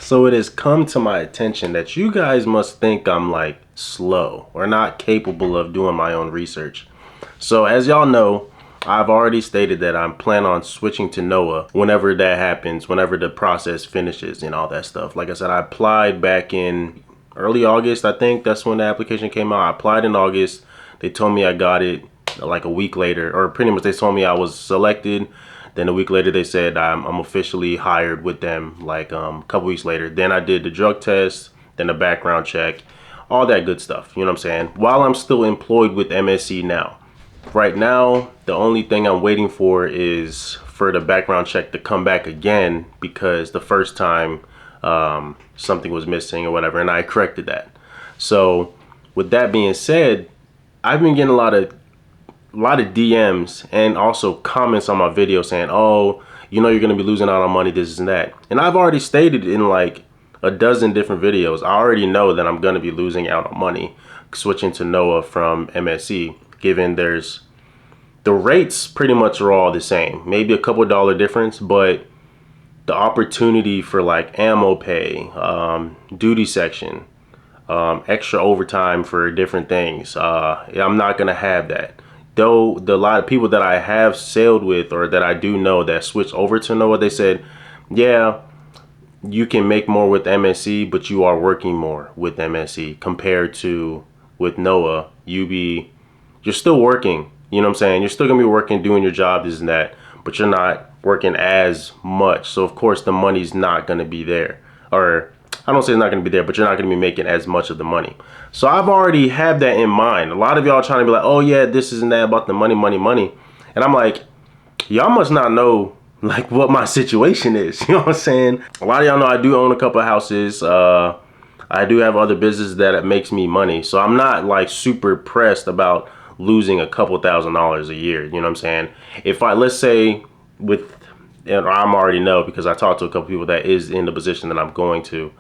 So it has come to my attention that you guys must think I'm like slow or not capable of doing my own research. So as y'all know, I've already stated that I'm planning on switching to NOAA whenever that happens, whenever the process finishes and all that stuff. Like I said, I applied back in early August. I think that's when the application came out. I applied in August. They told me I got it like a week later, or pretty much they told me I was selected. Then a week later they said I'm officially hired with them, like a couple weeks later. Then I did the drug test, then the background check, all that good stuff, you know what I'm saying? While I'm still employed with MSC now. Right now, the only thing I'm waiting for is for the background check to come back again, because the first time something was missing or whatever, and I corrected that. So with that being said, I've been getting a lot of DMs and also comments on my video saying, oh, you know, you're going to be losing out on money, this and that. And I've already stated in like a dozen different videos, I already know that I'm going to be losing out on money switching to NOAA from MSC, given there's the rates pretty much are all the same, maybe a couple dollar difference, but the opportunity for like ammo pay, duty section, extra overtime for different things, I'm not going to have that. Though a lot of people that I have sailed with, or that I do know that switched over to NOAA, they said, yeah, you can make more with MSC, but you are working more with MSC compared to with NOAA. You're still working, you know what I'm saying? You're still gonna be working, doing your job, this and that, but you're not working as much. So of course the money's not gonna be there. Or I don't say it's not gonna be there, but you're not gonna be making as much of the money. So I've already had that in mind. A lot of y'all trying to be like, oh yeah, this isn't that about the money, money, money. And I'm like, y'all must not know like what my situation is. You know what I'm saying? A lot of y'all know I do own a couple of houses. I do have other business that makes me money. So I'm not like super pressed about losing a couple $1,000s a year. You know what I'm saying? If let's say with, and I'm already know because I talked to a couple people that is in the position that I'm going to.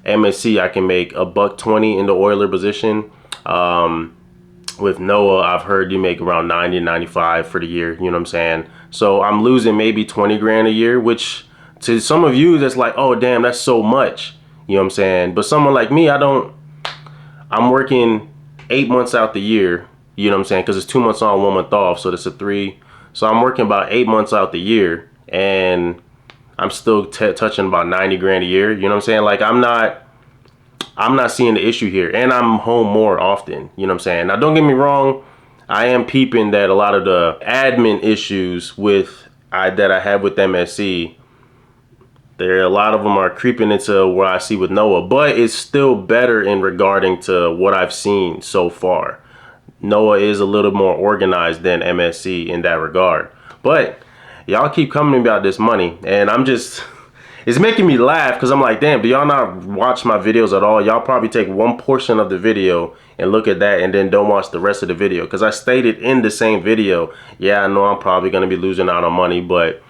MSC, I can make $120 in the oiler position. With NOAA, I've heard you make around 90, 95 for the year. You know what I'm saying? So I'm losing maybe 20 grand a year, which to some of you, that's like, oh, damn, that's so much. You know what I'm saying? But someone like me, I'm working 8 months out the year. You know what I'm saying? Because it's 2 months on, 1 month off. So that's a 3. So I'm working about 8 months out the year, and I'm still touching about 90 grand a year. You know what I'm saying? Like I'm not seeing the issue here, and I'm home more often. You know what I'm saying? Now don't get me wrong, I am peeping that a lot of the admin issues that I have with MSC, a lot of them are creeping into what I see with NOAA, but it's still better in regarding to what I've seen so far. NOAA is a little more organized than MSC in that regard. But y'all keep coming about this money, and it's making me laugh because I'm like, damn, do y'all not watch my videos at all? Y'all probably take one portion of the video and look at that and then don't watch the rest of the video. Because I stated in the same video, yeah, I know I'm probably going to be losing out on money, but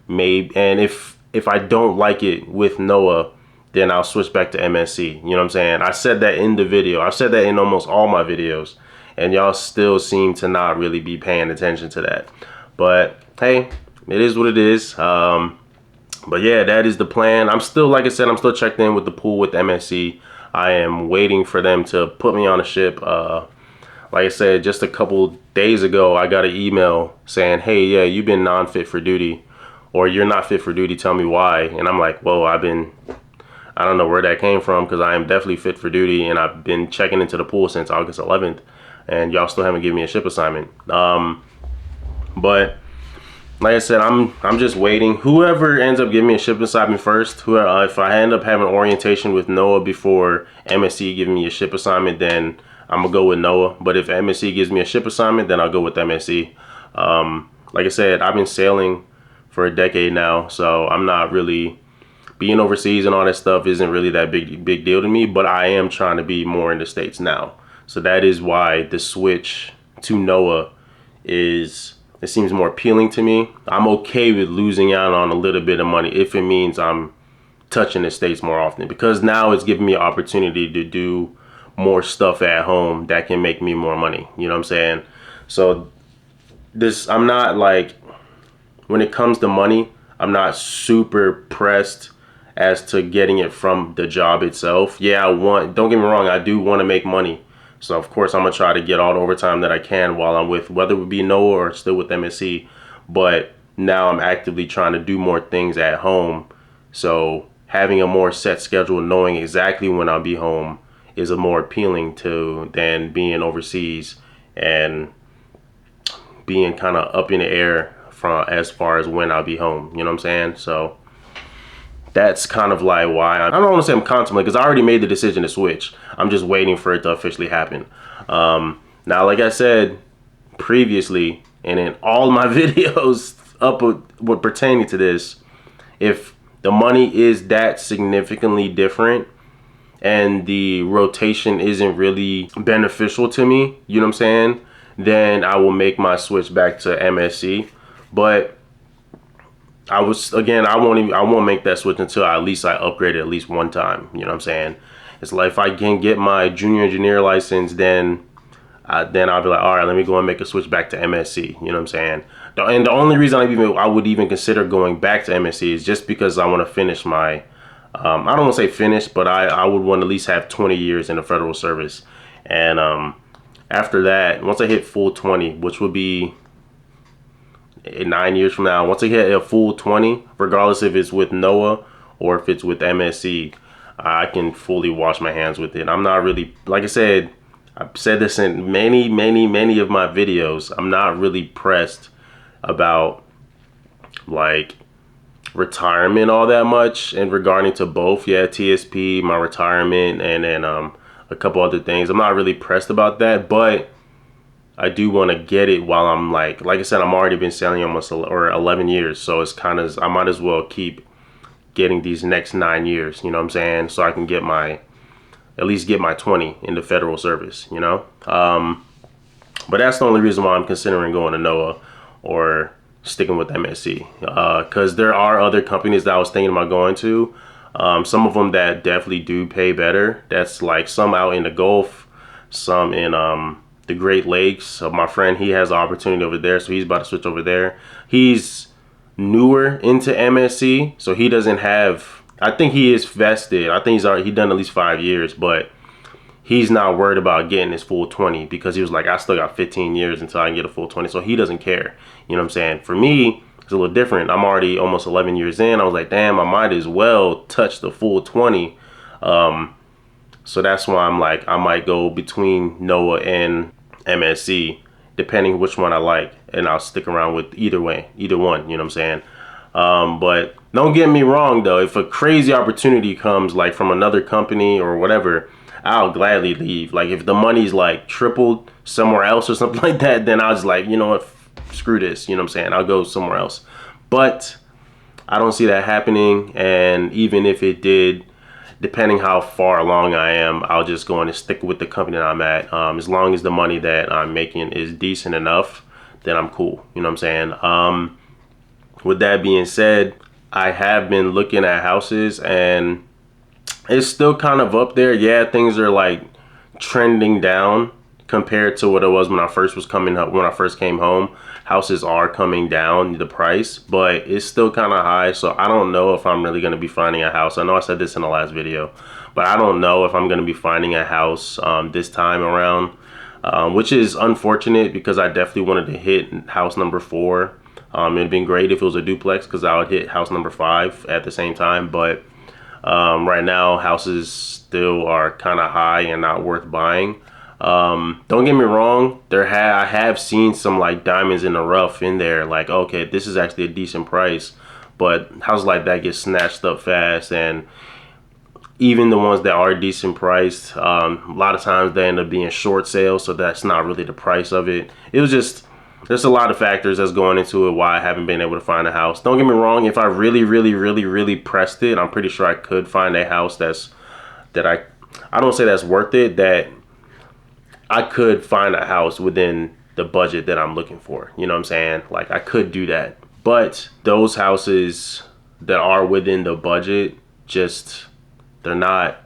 maybe, and if I don't like it with NOAA, then I'll switch back to MSC. You know what I'm saying? I said that in the video. I've said that in almost all my videos, and y'all still seem to not really be paying attention to that. But hey, it is what it is. But yeah, that is the plan. I'm still, like I said, I'm still checked in with the pool with MSC. I am waiting for them to put me on a ship. Like I said, just a couple days ago, I got an email saying, hey, yeah, you've been non-fit for duty, or you're not fit for duty, tell me why. And I'm like, whoa, I don't know where that came from, because I am definitely fit for duty, and I've been checking into the pool since August 11th, and y'all still haven't given me a ship assignment. But like I said, I'm just waiting. Whoever ends up giving me a ship assignment first, if I end up having orientation with NOAA before MSC giving me a ship assignment, then I'm gonna go with NOAA. But if MSC gives me a ship assignment, then I'll go with MSC. Like I said, I've been sailing for a decade now, so I'm not really, being overseas and all that stuff isn't really that big deal to me. But I am trying to be more in the States now, so that is why the switch to NOAA it seems more appealing to me. I'm okay with losing out on a little bit of money if it means I'm touching the States more often, because now it's giving me an opportunity to do more stuff at home that can make me more money. You know what I'm saying? So I'm not like, when it comes to money, I'm not super pressed as to getting it from the job itself. Yeah, don't get me wrong, I do want to make money. So of course I'm gonna try to get all the overtime that I can while I'm with, whether it would be NOAA or still with MSC. But now I'm actively trying to do more things at home. So having a more set schedule, knowing exactly when I'll be home, is a more appealing to than being overseas and being kind of up in the air from as far as when I'll be home. You know what I'm saying? So that's kind of like why I don't want to say I'm contemplating, because I already made the decision to switch. I'm just waiting for it to officially happen. Now, like I said previously, and in all my videos up with pertaining to this, if the money is that significantly different and the rotation isn't really beneficial to me, you know what I'm saying, then I will make my switch back to MSC. But I won't make that switch until at least I upgrade it at least one time. You know what I'm saying? It's like if I can get my junior engineer license, then I'll be like, all right, let me go and make a switch back to MSC. You know what I'm saying? And the only reason I would even consider going back to MSC is just because I want to finish my, I don't want to say finish, but I would want to at least have 20 years in the federal service. And after that, once I hit full 20, which would be 9 years from now, once I hit a full 20, regardless if it's with NOAA or if it's with MSC, I can fully wash my hands with it. I'm not really, like I said, I've said this in many of my videos, I'm not really pressed about like retirement all that much in regarding to both. Yeah, TSP, my retirement, and then a couple other things. I'm not really pressed about that, but I do want to get it while I'm like I said, I'm already been selling almost 11 years. So it's kind of, I might as well keep getting these next 9 years, you know what I'm saying? So I can get at least get my 20 in the federal service, you know? But that's the only reason why I'm considering going to NOAA or sticking with MSC. Cause there are other companies that I was thinking about going to. Some of them that definitely do pay better. That's like some out in the Gulf, some in, the Great Lakes. So my friend, he has an opportunity over there, so he's about to switch over there. He's newer into MSC, so he doesn't have, I think he is vested. I think he done at least 5 years, but he's not worried about getting his full 20 because he was like, I still got 15 years until I can get a full 20. So he doesn't care. You know what I'm saying? For me, it's a little different. I'm already almost 11 years in. I was like, damn, I might as well touch the full 20. So that's why I'm like, I might go between NOAA and MSC, depending which one I like, and I'll stick around with either one, you know what I'm saying? But don't get me wrong though, if a crazy opportunity comes like from another company or whatever, I'll gladly leave. Like if the money's like tripled somewhere else or something like that, then I'll just like, you know what, screw this, you know what I'm saying? I'll go somewhere else. But I don't see that happening, and even if it did, depending how far along I am, I'll just go and stick with the company that I'm at. As long as the money that I'm making is decent enough, then I'm cool. You know what I'm saying? With that being said, I have been looking at houses and it's still kind of up there. Yeah, things are like trending down compared to what it was when I first came home. Houses are coming down, the price, but it's still kind of high. So I don't know if I'm really going to be finding a house. I know I said this in the last video, but I don't know if I'm going to be finding a house this time around, which is unfortunate because I definitely wanted to hit house number 4. It'd been great if it was a duplex because I would hit house number 5 at the same time. But right now, houses still are kind of high and not worth buying. Don't get me wrong, I have seen some like diamonds in the rough in there, like, okay, this is actually a decent price, but houses like that get snatched up fast. And even the ones that are decent priced, a lot of times they end up being short sales, so that's not really the price of it. It was just, there's a lot of factors that's going into it why I haven't been able to find a house. Don't get me wrong, if I really pressed it, I'm pretty sure I could find a house I don't say that's worth it, that I could find a house within the budget that I'm looking for. You know what I'm saying? Like I could do that. But those houses that are within the budget, just they're not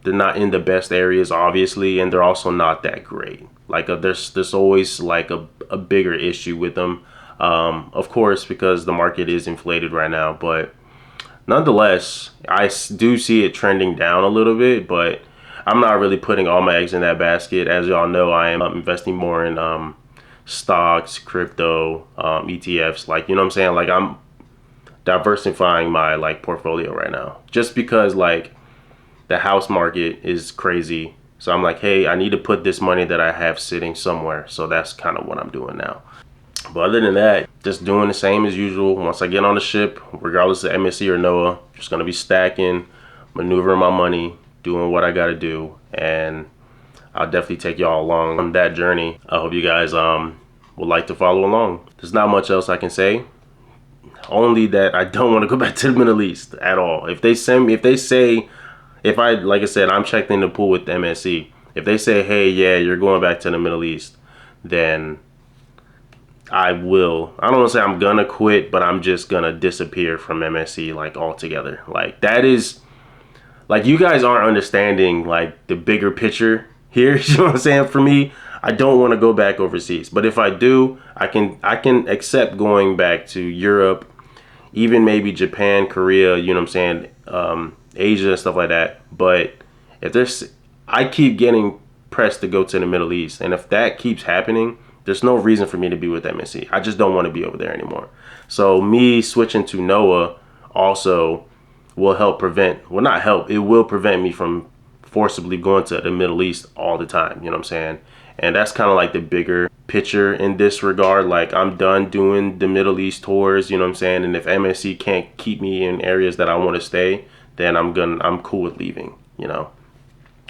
in the best areas, obviously, and they're also not that great. Like there's always like a bigger issue with them, of course, because the market is inflated right now. But nonetheless, do see it trending down a little bit, but I'm not really putting all my eggs in that basket. As y'all know, I am investing more in stocks, crypto, ETFs. Like, you know what I'm saying? Like, I'm diversifying my like portfolio right now, just because like the house market is crazy. So I'm like, hey, I need to put this money that I have sitting somewhere. So that's kind of what I'm doing now. But other than that, just doing the same as usual. Once I get on the ship, regardless of MSC or NOAA, just gonna be stacking, maneuvering my money, doing what I gotta do, and I'll definitely take y'all along on that journey. I hope you guys would like to follow along. There's not much else I can say. Only that I don't want to go back to the Middle East at all. If they send me, like I said, I'm checked in the pool with MSC. If they say, hey, yeah, you're going back to the Middle East, then I will. I don't want to say I'm gonna quit, but I'm just gonna disappear from MSC like altogether. Like, that is, like, you guys aren't understanding like the bigger picture here. You know what I'm saying? For me, I don't want to go back overseas, but if I do, I can accept going back to Europe, even maybe Japan, Korea, you know what I'm saying, Asia and stuff like that. But if there's, I keep getting pressed to go to the Middle East, and if that keeps happening, there's no reason for me to be with MSC. I just don't want to be over there anymore. So me switching to NOAA also will help prevent, well, not help, it will prevent me from forcibly going to the Middle East all the time, you know what I'm saying? And that's kind of like the bigger picture in this regard. Like, I'm done doing the Middle East tours, you know what I'm saying? And if MSC can't keep me in areas that I want to stay, then I'm cool with leaving, you know?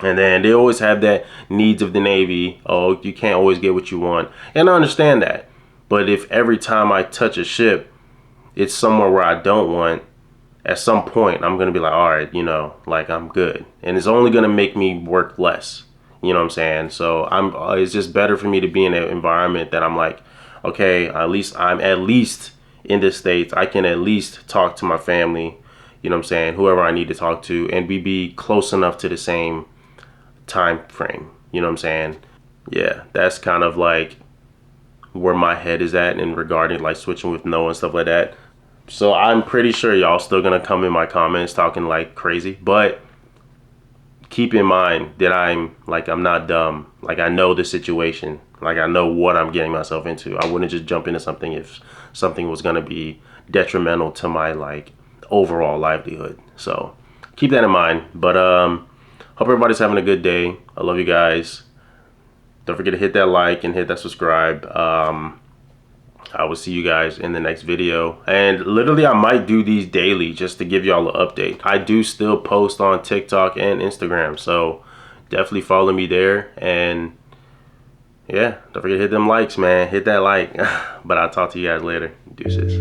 And then they always have that needs of the Navy. Oh, you can't always get what you want. And I understand that. But if every time I touch a ship, it's somewhere where I don't want, at some point, I'm going to be like, all right, you know, like, I'm good. And it's only going to make me work less. You know what I'm saying? So it's just better for me to be in an environment that I'm like, okay, at least I'm at least in the States. I can at least talk to my family, you know what I'm saying, whoever I need to talk to, and we be close enough to the same time frame. You know what I'm saying? Yeah, that's kind of like where my head is at in regarding like switching with NOAA and stuff like that. So I'm pretty sure y'all still gonna come in my comments talking like crazy, but keep in mind that I'm not dumb. Like, I know the situation. Like, I know what I'm getting myself into. I wouldn't just jump into something if something was gonna be detrimental to my like overall livelihood. So keep that in mind. But hope everybody's having a good day. I love you guys. Don't forget to hit that like and hit that subscribe. I will see you guys in the next video. And literally, I might do these daily just to give y'all an update. I do still post on TikTok and Instagram, so definitely follow me there. And yeah, don't forget to hit them likes, man. Hit that like. But I'll talk to you guys later. Deuces.